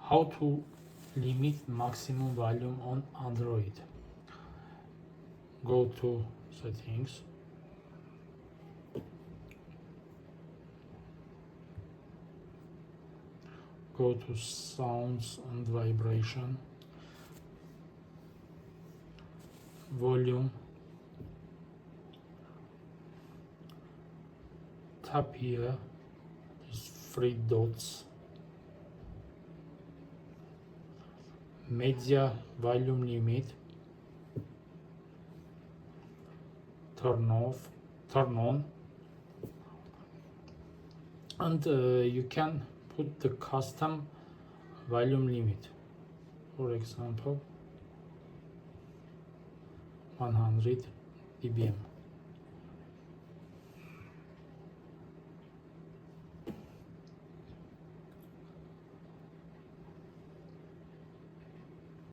How to limit maximum volume on Android? Go to settings, go to sounds and vibration, volume, tap here, these three dots, media volume limit, turn on, and you can put the custom volume limit, for example 100 dBm.